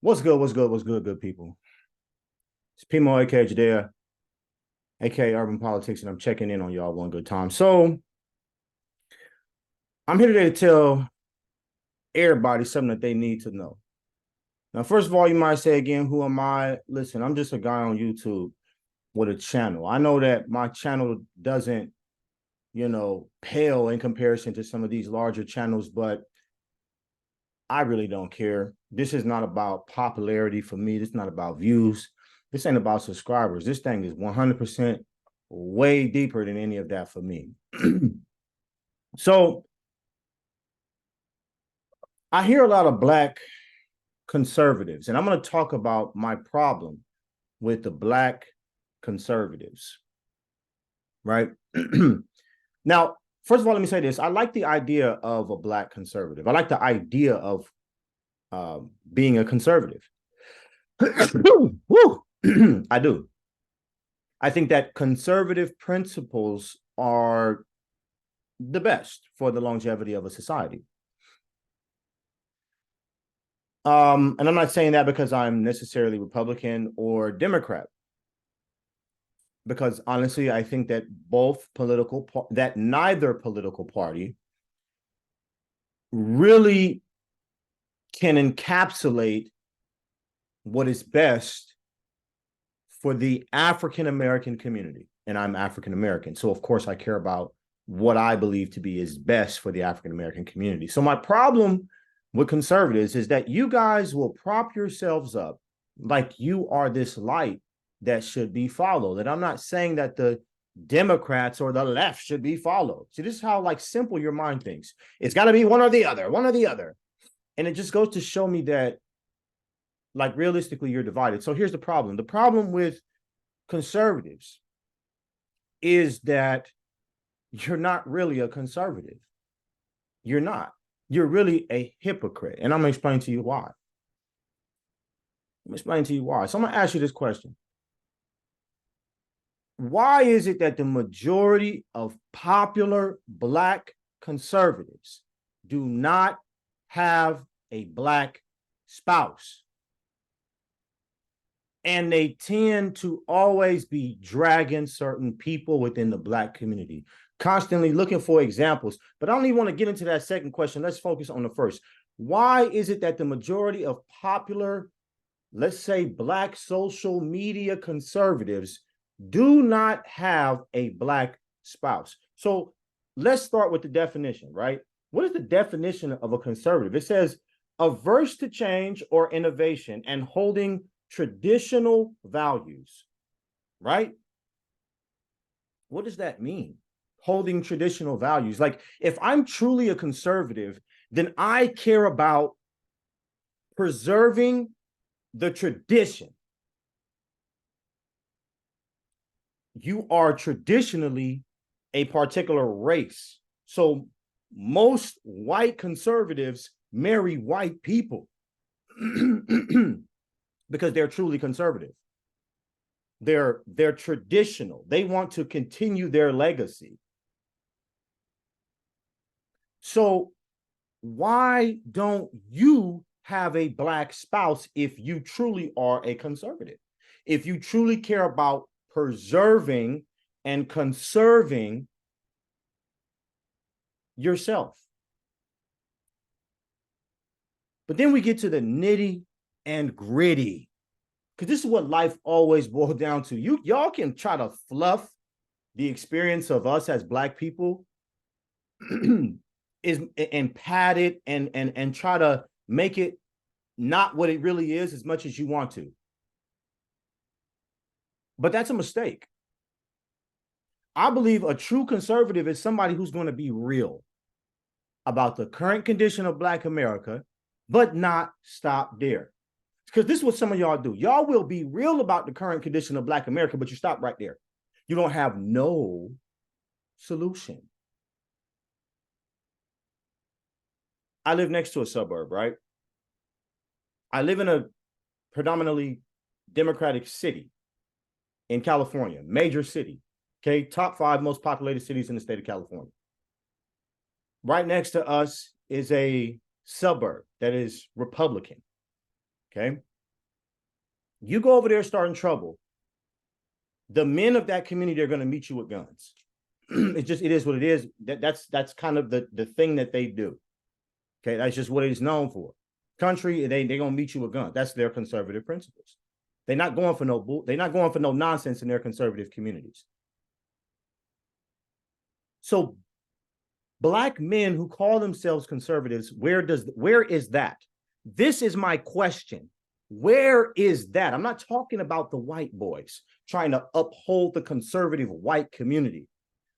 What's good? What's good? What's good, good people? It's Pimo, aka Jadea, aka Urban Politics, and I'm checking in on y'all one good time. So I'm here today to tell everybody something that they need to know. Now, first of all, you might say again, who am I? Listen, I'm just a guy on YouTube with a channel. I know that my channel doesn't, pale in comparison to some of these larger channels, but I really don't care. This is not about popularity for me. This is not about views. This ain't about subscribers. This thing is 100% way deeper than any of that for me. So I hear a lot of Black conservatives, and I'm going to talk about my problem with the Black conservatives, right? Now, first of all, let me say this. I like the idea of a Black conservative. I like the idea of being a conservative. I do. I think that conservative principles are the best for the longevity of a society. And I'm not saying that because I'm necessarily Republican or Democrat, because honestly, I think that neither political party really can encapsulate what is best for the African American community. And I'm African American. So, of course, I care about what I believe to be is best for the African American community. So, my problem with conservatives is that you guys will prop yourselves up like you are this light that should be followed. And I'm not saying that the Democrats or the left should be followed. See, this is how simple your mind thinks. It's got to be one or the other, one or the other. And it just goes to show me that realistically, you're divided. So here's the problem. The problem with conservatives is that you're not really a conservative. You're not. You're really a hypocrite. And I'm going to explain to you why. So I'm going to ask you this question. Why is it that the majority of popular Black conservatives do not have a Black spouse? And they tend to always be dragging certain people within the Black community, constantly looking for examples. But I don't even want to get into that second question. Let's focus on the first. Why is it that the majority of popular, let's say, Black social media conservatives do not have a Black spouse? So let's start with the definition, right? What is the definition of a conservative? It says averse to change or innovation and holding traditional values, right? What does that mean? Holding traditional values. Like, if I'm truly a conservative, then I care about preserving the tradition. You are traditionally a particular race. So most white conservatives marry white people. Because they're truly conservative. They're traditional. They want to continue their legacy. So why don't you have a Black spouse if you truly are a conservative? If you truly care about preserving and conserving yourself. But then we get to the nitty and gritty, because this is what life always boils down to. Y'all can try to fluff the experience of us as Black people and pad it and try to make it not what it really is as much as you want to. But that's a mistake. I believe a true conservative is somebody who's going to be real about the current condition of Black America, but not stop there. Because this is what some of y'all do. Y'all will be real about the current condition of Black America, but you stop right there. You don't have no solution. I live next to a suburb, right? I live in a predominantly Democratic city in California, major city, okay? Top 5 most populated cities in the state of California. Right next to us is a suburb that is Republican, okay? You go over there starting trouble, the men of that community are going to meet you with guns. It is what it is. That's kind of the thing that they do. Okay, that's just what it's known for. Country, they're gonna meet you with guns. That's their conservative principles. They're not going for no nonsense in their conservative communities. So Black men who call themselves conservatives, where is that? This is my question. Where is that? I'm not talking about the white boys trying to uphold the conservative white community.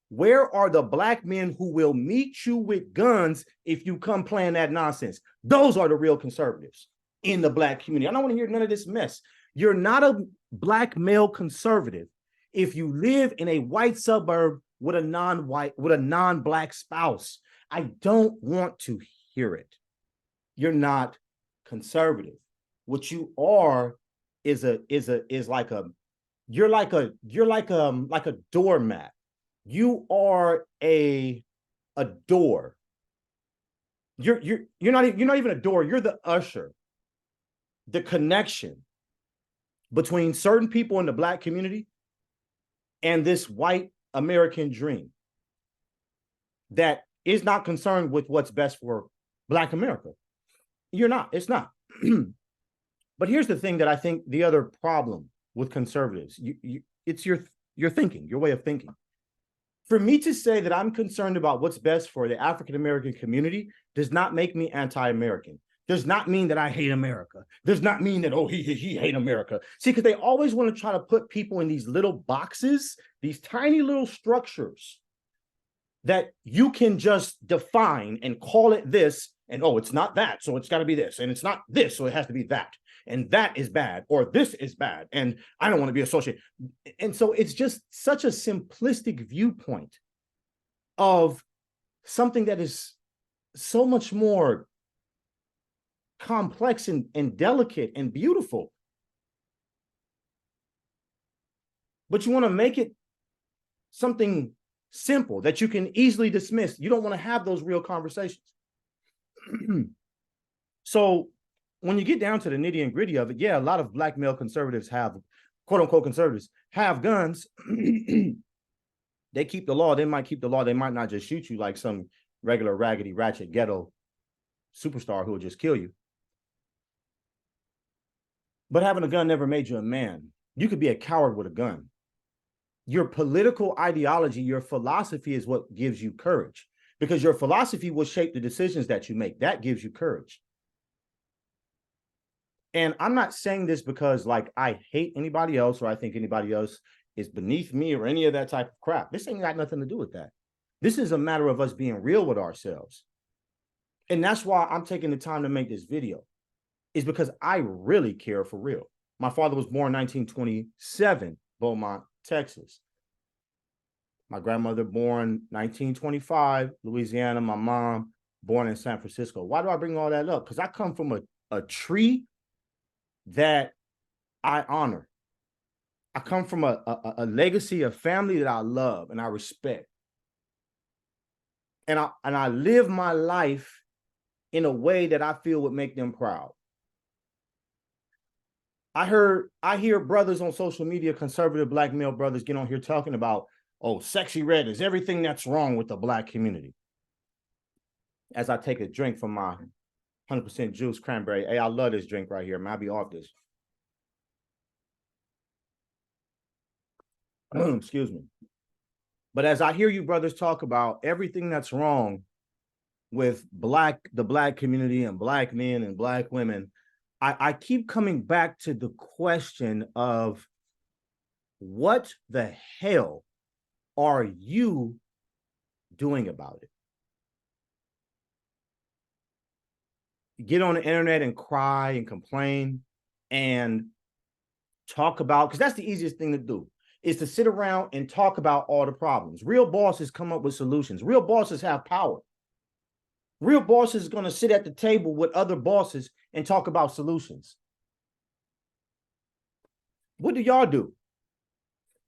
Where are the Black men who will meet you with guns if you come playing that nonsense? Those are the real conservatives in the Black community. I don't want to hear none of this mess. You're not a Black male conservative if you live in a white suburb with a non-Black spouse. I don't want to hear it. You're not conservative. What you are is like a doormat. You are a door. You're not even a door. You're the usher. The connection between certain people in the Black community and this white American dream that is not concerned with what's best for Black America. You're not. It's not. But here's the thing that I think the other problem with conservatives, it's your thinking, your way of thinking. For me to say that I'm concerned about what's best for the African-American community does not make me anti-American. Does not mean that I hate America. Does not mean that, oh, he hate America. See, because they always want to try to put people in these little boxes, these tiny little structures that you can just define and call it this, and oh, it's not that, so it's got to be this, and it's not this, so it has to be that, and that is bad, or this is bad, and I don't want to be associated. And so it's just such a simplistic viewpoint of something that is so much more complex and delicate and beautiful. But you want to make it something simple that you can easily dismiss. You don't want to have those real conversations. So when you get down to the nitty and gritty of it, yeah, a lot of Black male conservatives have, quote unquote conservatives, have guns. They keep the law. They might keep the law. They might not just shoot you like some regular raggedy ratchet ghetto superstar who will just kill you. But having a gun never made you a man. You could be a coward with a gun. Your political ideology, your philosophy is what gives you courage, because your philosophy will shape the decisions that you make. That gives you courage. And I'm not saying this because like I hate anybody else or I think anybody else is beneath me or any of that type of crap. This ain't got nothing to do with that. This is a matter of us being real with ourselves. And that's why I'm taking the time to make this video, is because I really care for real. My father was born in 1927, Beaumont, Texas. My grandmother born 1925, Louisiana. My mom born in San Francisco. Why do I bring all that up? Because I come from a tree that I honor. I come from a legacy of family that I love and I respect. And I live my life in a way that I feel would make them proud. I hear brothers on social media, conservative Black male brothers, get on here talking about, oh, sexy red is everything that's wrong with the Black community. As I take a drink from my 100% juice cranberry. Hey, I love this drink right here, man. I'll be off this. Excuse me. But as I hear you brothers talk about everything that's wrong with the Black community and Black men and Black women, I keep coming back to the question of what the hell are you doing about it? Get on the internet and cry and complain and talk about, because that's the easiest thing to do, is to sit around and talk about all the problems. Real bosses come up with solutions. Real bosses have power. Real bosses is going to sit at the table with other bosses and talk about solutions. What do y'all do?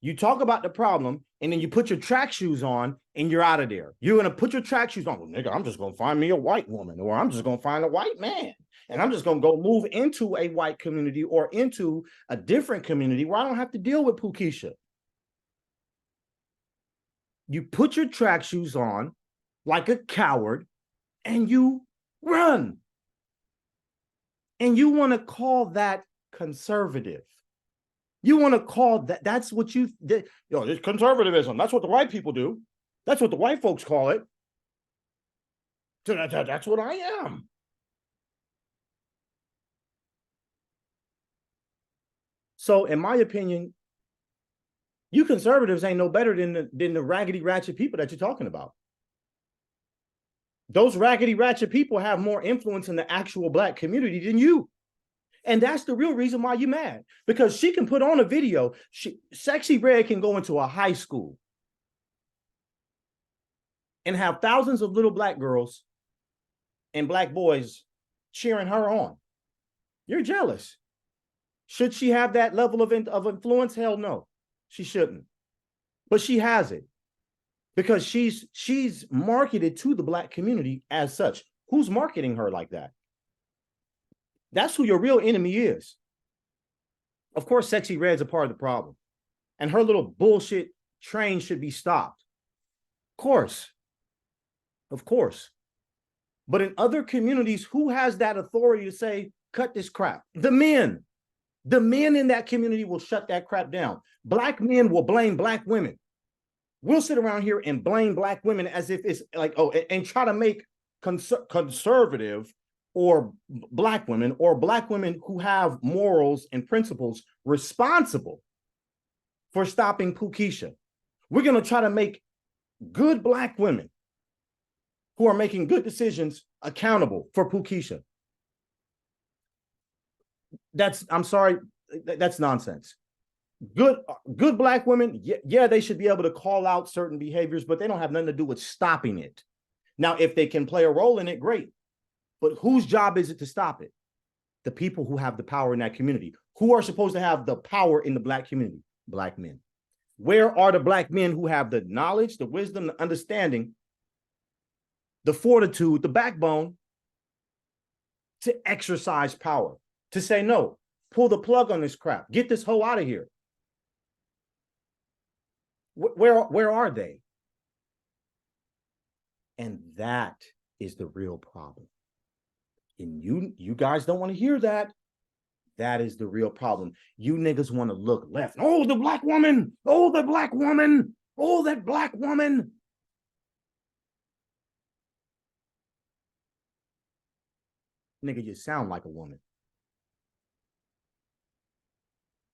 You talk about the problem and then you put your track shoes on and you're out of there. You're going to put your track shoes on. Well, nigga, I'm just going to find me a white woman, or I'm just going to find a white man. And I'm just going to go move into a white community or into a different community where I don't have to deal with Pukisha. You put your track shoes on like a coward and you run. And you want to call that conservative. You want to call that's what you, it's conservatism. That's what the white people do. That's what the white folks call it. That's what I am. So in my opinion, you conservatives ain't no better than the raggedy ratchet people that you're talking about. Those raggedy ratchet people have more influence in the actual black community than you. And that's the real reason why you're mad. Because she can put on a video. Sexy Red can go into a high school and have thousands of little black girls and black boys cheering her on. You're jealous. Should she have that level of influence? Hell no, she shouldn't. But she has it because she's marketed to the black community as such. Who's marketing her like that? That's who your real enemy is. Of course, Sexy Red's a part of the problem. And her little bullshit train should be stopped. Of course. Of course. But in other communities, who has that authority to say, cut this crap? The men. The men in that community will shut that crap down. Black men will blame black women. We'll sit around here and blame black women as if it's like, oh, and try to make conservative or black women who have morals and principles responsible for stopping Pukisha. We're going to try to make good black women who are making good decisions accountable for Pukisha. I'm sorry, that's nonsense. Good black women, yeah, they should be able to call out certain behaviors, but they don't have nothing to do with stopping it. Now, if they can play a role in it, great. But whose job is it to stop it? The people who have the power in that community. Who are supposed to have the power in the black community? Black men. Where are the black men who have the knowledge, the wisdom, the understanding, the fortitude, the backbone to exercise power, to say no, pull the plug on this crap, get this hoe out of here? Where are they? And that is the real problem. And you guys don't want to hear that. That is the real problem. You niggas want to look left. Oh, the black woman. Oh, the black woman. Oh, that black woman. Nigga, you sound like a woman.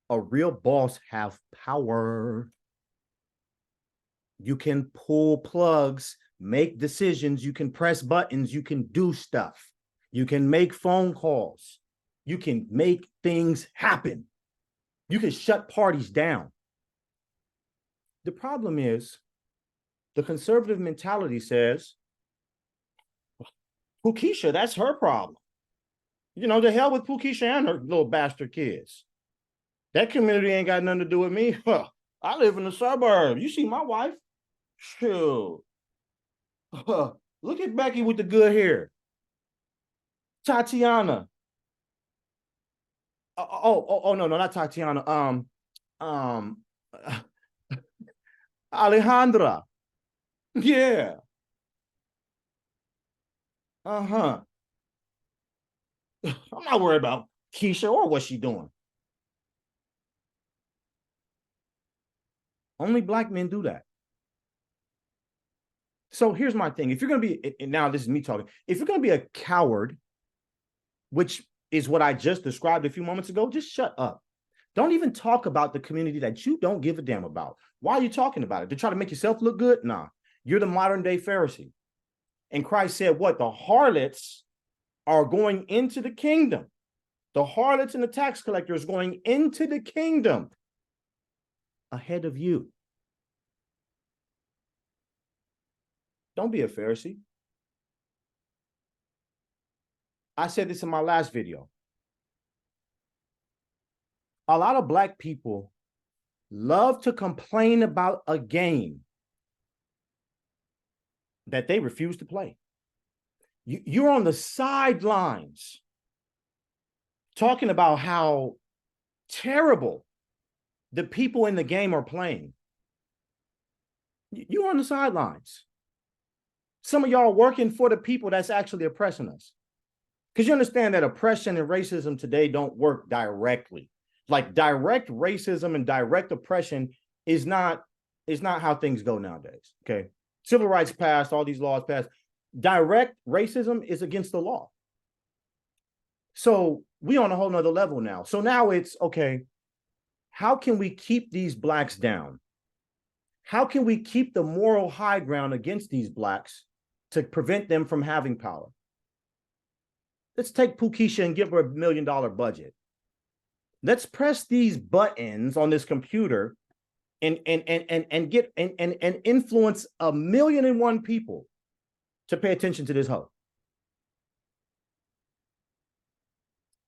A real boss have power. You can pull plugs, make decisions, you can press buttons, you can do stuff. You can make phone calls. You can make things happen. You can shut parties down. The problem is the conservative mentality says, Pukisha, that's her problem. You know, the hell with Pukisha and her little bastard kids. That community ain't got nothing to do with me. Huh. I live in the suburbs. You see my wife? Shoot. Look at Becky with the good hair. Tatiana. No, not Tatiana. Alejandra. Yeah. Uh-huh. I'm not worried about Keisha or what she's doing. Only black men do that. So here's my thing. If you're going to be, and now this is me talking, if you're going to be a coward, which is what I just described a few moments ago, just shut up. Don't even talk about the community that you don't give a damn about. Why are you talking about it? To try to make yourself look good? Nah, you're the modern day Pharisee. And Christ said what? The harlots are going into the kingdom. The harlots and the tax collectors going into the kingdom ahead of you. Don't be a Pharisee. I said this in my last video. A lot of black people love to complain about a game that they refuse to play. You're on the sidelines talking about how terrible the people in the game are playing. You're on the sidelines. Some of y'all are working for the people that's actually oppressing us. Because you understand that oppression and racism today don't work directly. Like direct racism and direct oppression is not how things go nowadays. Okay. Civil rights passed, all these laws passed. Direct racism is against the law. So we on a whole nother level now. So now it's okay. How can we keep these blacks down? How can we keep the moral high ground against these blacks to prevent them from having power? Let's take Pukisha and give her $1 million budget. Let's press these buttons on this computer and influence 1,000,001 people to pay attention to this hoe.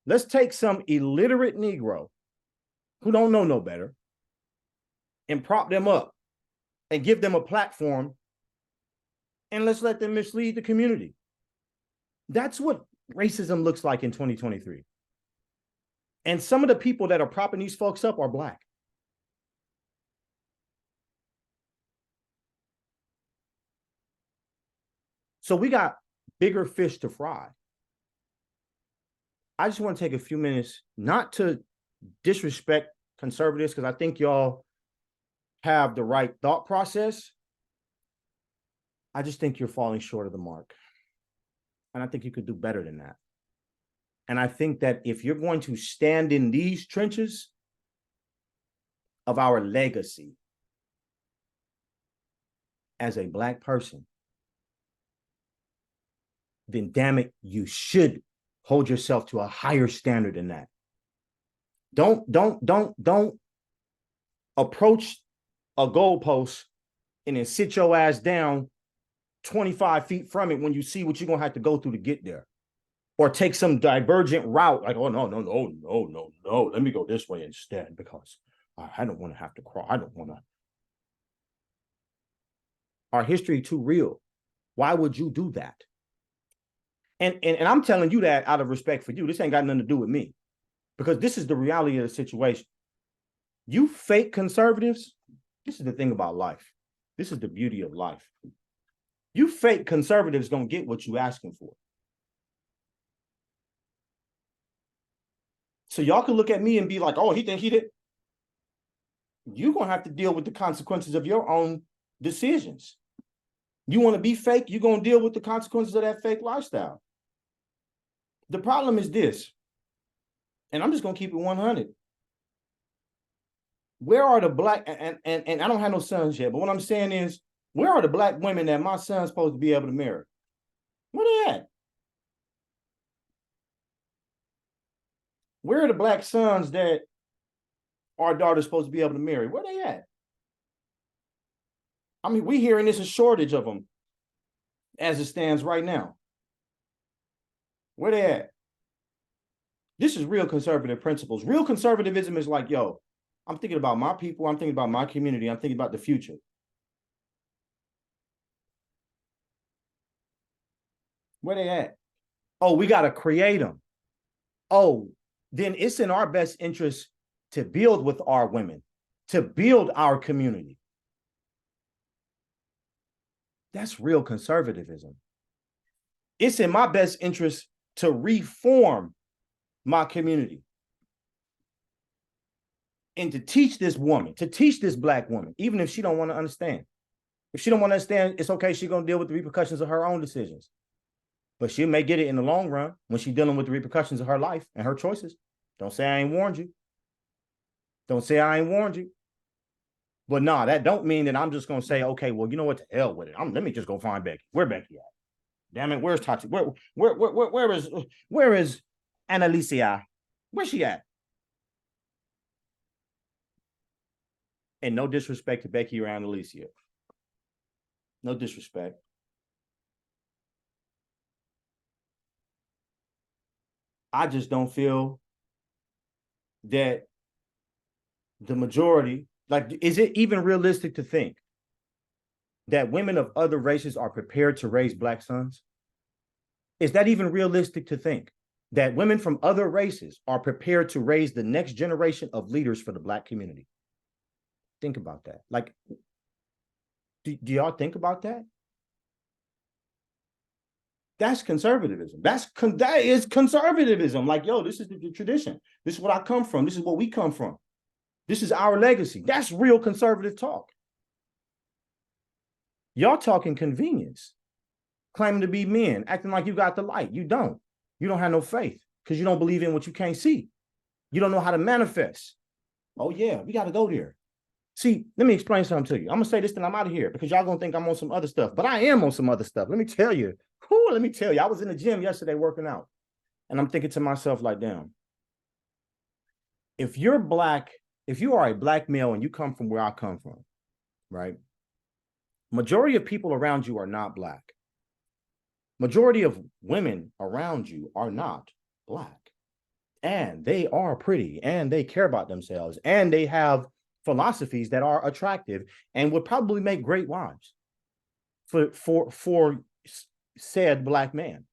Let's take some illiterate Negro who don't know no better and prop them up and give them a platform, and let's let them mislead the community. That's what racism looks like in 2023. And some of the people that are propping these folks up are black. So we got bigger fish to fry. I just want to take a few minutes not to disrespect conservatives, because I think y'all have the right thought process. I just think you're falling short of the mark. And I think you could do better than that. And I think that if you're going to stand in these trenches of our legacy as a black person, then damn it, you should hold yourself to a higher standard than that. Don't approach a goalpost and then sit your ass down 25 feet from it when you see what you're gonna have to go through to get there. Or take some divergent route, like, oh, no, let me go this way instead because I don't want to have to crawl. I don't want to. Our history too real. Why would you do that? And I'm telling you that out of respect for you. This ain't got nothing to do with me, because this is the reality of the situation. You fake conservatives, this is the thing about life. This is the beauty of life. You fake conservatives don't get what you asking for. So y'all can look at me and be like, oh, he think he did. You're going to have to deal with the consequences of your own decisions. You want to be fake, you're going to deal with the consequences of that fake lifestyle. The problem is this, and I'm just going to keep it 100. Where are the black, and I don't have no sons yet, but what I'm saying is, where are the black women that my son's supposed to be able to marry? Where they at? Where are the black sons that our daughter's supposed to be able to marry? Where they at? I mean, we're hearing there's a shortage of them as it stands right now. Where they at? This is real conservative principles. Real conservatism is like, yo, I'm thinking about my people. I'm thinking about my community. I'm thinking about the future. Where they at? Oh, we got to create them. Oh, then it's in our best interest to build with our women, to build our community. That's real conservatism. It's in my best interest to reform my community and to teach this woman, to teach this black woman, even if she don't want to understand. If she don't want to understand, it's okay. She's going to deal with the repercussions of her own decisions. But she may get it in the long run when she's dealing with the repercussions of her life and her choices. Don't say I ain't warned you. Don't say I ain't warned you. But nah, that don't mean that I'm just going to say, okay, well, you know what, the hell with it. Let me just go find Becky. Where Becky at? Damn it, where's Tati? Where is Annalicia? Where's she at? And no disrespect to Becky or Annalicia. No disrespect. I just don't feel that the majority, like, is it even realistic to think that women of other races are prepared to raise black sons? Is that even realistic to think that women from other races are prepared to raise the next generation of leaders for the black community? Think about that. Like, do y'all think about that? That's conservatism. That is conservatism. Like, yo, this is the tradition. This is what I come from. This is what we come from. This is our legacy. That's real conservative talk. Y'all talking convenience, claiming to be men, acting like you got the light. You don't. You don't have no faith because you don't believe in what you can't see. You don't know how to manifest. Oh, yeah, we got to go there. See, let me explain something to you. I'm going to say this, then I'm out of here because y'all going to think I'm on some other stuff, but I am on some other stuff. Let me tell you. I was in the gym yesterday working out, and I'm thinking to myself like, damn, if you're black, if you are a black male and you come from where I come from, right? Majority of people around you are not black. Majority of women around you are not black. And they are pretty and they care about themselves and they have philosophies that are attractive and would probably make great wives for said black man.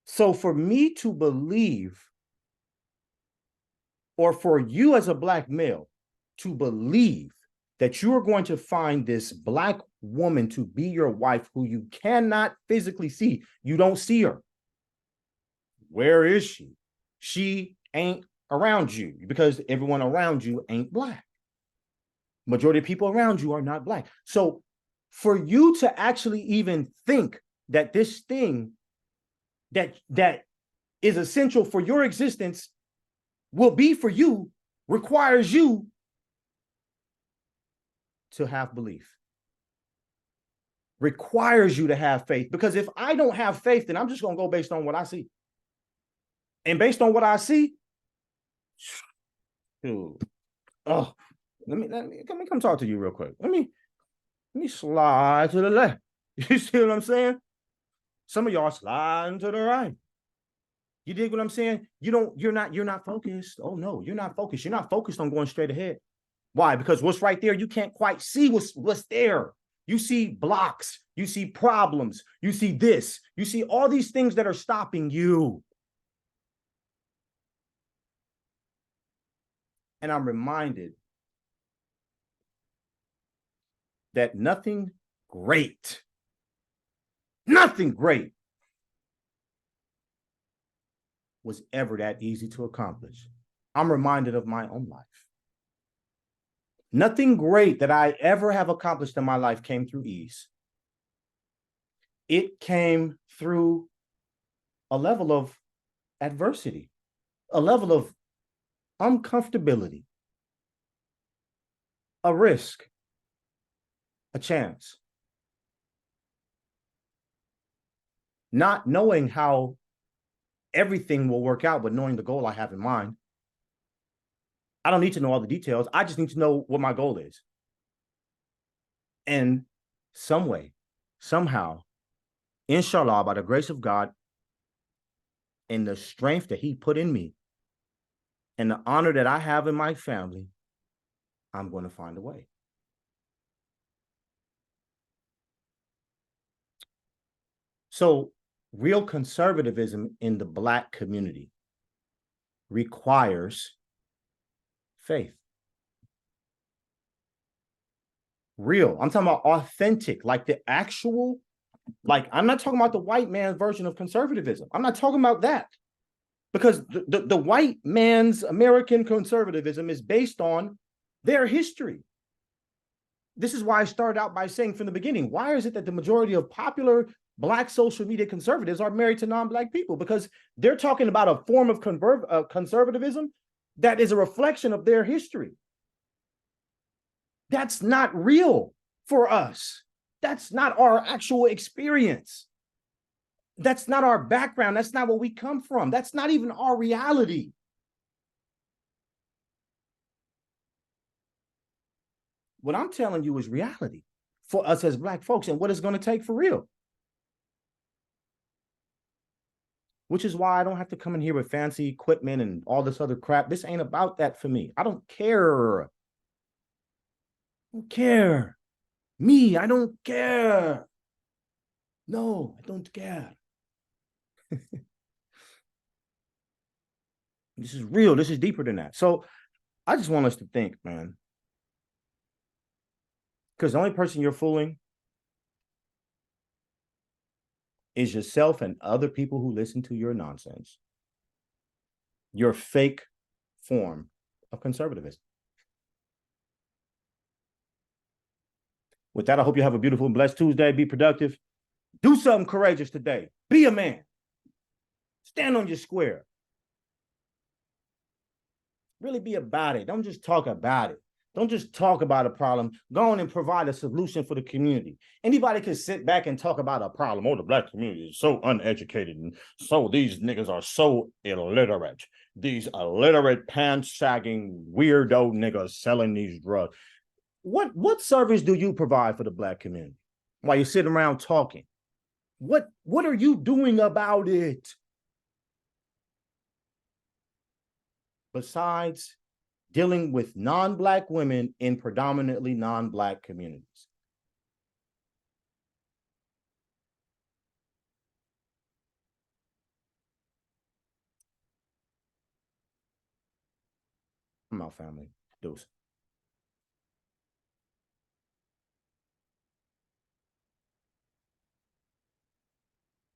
So for me to believe, or for you as a black male to believe that you are going to find this black woman to be your wife who you cannot physically see, you don't see her. Where is she? She ain't around you because everyone around you ain't black. Majority of people around you are not black. So for you to actually even think that this thing that is essential for your existence will be for you requires you to have belief, requires you to have faith. Because if I don't have faith, then I'm just going to go based on what I see. And based on what I see, dude, oh, let me come talk to you real quick. Let me slide to the left. You see what I'm saying? Some of y'all sliding to the right. You dig what I'm saying? You're not focused. Oh no, you're not focused. You're not focused on going straight ahead. Why? Because what's right there, you can't quite see what's there. You see blocks, you see problems, you see this, you see all these things that are stopping you. And I'm reminded that nothing great was ever that easy to accomplish. I'm reminded of my own life. Nothing great that I ever have accomplished in my life came through ease. It came through a level of adversity, a level of uncomfortability, a risk, a chance. Not knowing how everything will work out, but knowing the goal I have in mind. I don't need to know all the details. I just need to know what my goal is. And some way, somehow, inshallah, by the grace of God and the strength that he put in me and the honor that I have in my family, I'm going to find a way. So real conservatism in the black community requires faith. Real. I'm talking about authentic, like the actual, like I'm not talking about the white man's version of conservatism. I'm not talking about that. Because the white man's American conservatism is based on their history. This is why I started out by saying from the beginning, why is it that the majority of popular black social media conservatives are married to non-black people? Because they're talking about a form of conservatism that is a reflection of their history. That's not real for us. That's not our actual experience. That's not our background. That's not where we come from. That's not even our reality. What I'm telling you is reality for us as black folks and what it's going to take for real. Which is why I don't have to come in here with fancy equipment and all this other crap. This ain't about that for me. I don't care don't care. Me, I don't care. No, I don't care. This is real. This is deeper than that. So I just want us to think, man, because the only person you're fooling is yourself and other people who listen to your nonsense, your fake form of conservatism. With that, I hope you have a beautiful and blessed Tuesday. Be productive. Do something courageous today. Be a man. Stand on your square. Really be about it. Don't just talk about it. Don't just talk about a problem. Go on and provide a solution for the community. Anybody can sit back and talk about a problem. Oh, the black community is so uneducated, and so these niggas are so illiterate. These illiterate, pants-sagging, weirdo niggas selling these drugs. What service do you provide for the black community while you're sitting around talking? What are you doing about it? Besides dealing with non-black women in predominantly non-black communities. I'm out, family. Deuce.